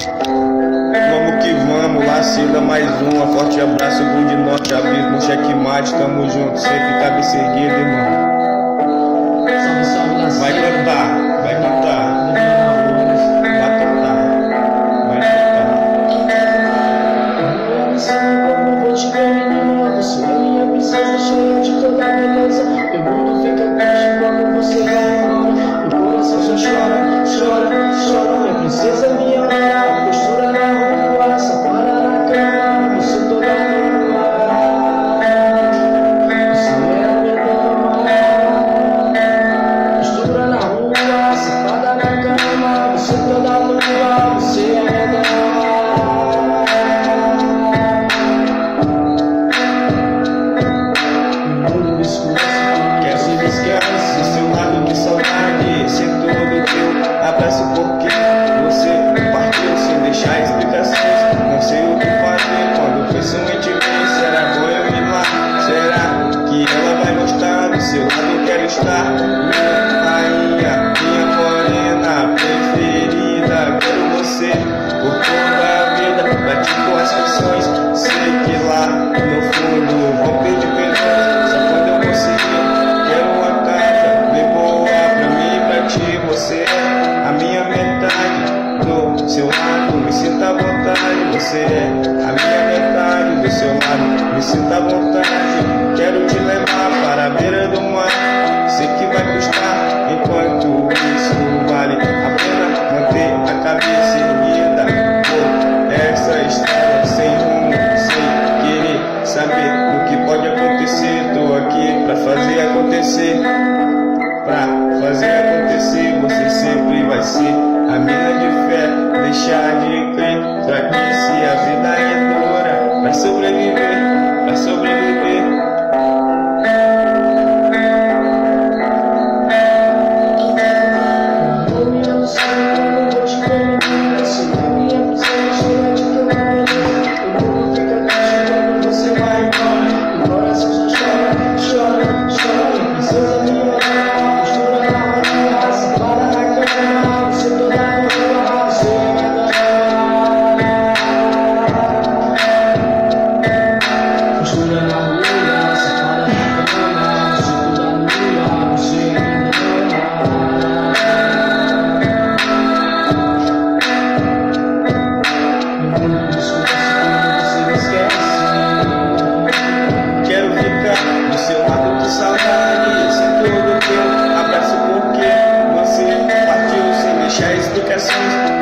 Vamos que vamos, laseda mais uma. Forte abraço, good norte, abismo, checkmate. Tamo junto, sempre cabeça erguida, irmão. Salve, salve, laseda. Vai cantar, vai cantar. Vai cantar, vai cantar. Eu não sei como vou te ver, menina. Você é minha princesa, cheia de toda beleza. Meu mundo fica triste quando você vai embora. Meu coração só chora, chora, chora. Minha princesa, minha hora. Postura na rua, sapara na cama. Você toda nua. Você é a minha dama. Postura na rua, sapada na cama. Você toda nua. Você é a minha dama. Quero se esquece do seu lado de saudade. Ser todo teu abraço porque você partiu sem deixar explicações. Não sei o que fazer quando penso em te ver. Será bom eu ir lá? Será que ela vai gostar? Do seu lado quero estar. Minha rainha, minha morena preferida. Quero você por toda a vida. Pratico as canções. Sei que lá no fundo vou pedir perdão. Só quando eu conseguir. Quero uma casa bem boa pra mim e pra ti. Você é a minha metade. Do seu lado me sinta à vontade. Você é a minha metade. Do seu lado me sinta à vontade. Quero te levar para a beira do mar. Sei que vai custar, enquanto isso vale a pena manter a cabeça erguida por essa estrada sem rumo, sem querer saber o que pode acontecer. Tô aqui pra fazer acontecer, pra fazer acontecer. Você sempre vai ser a mina de fé, deixar de crer, pra que se a vida é dura, vai sobreviver, vai sobreviver. Quero ficar do seu lado de saudade. Sem todo teu abraço porque você partiu sem deixar explicações.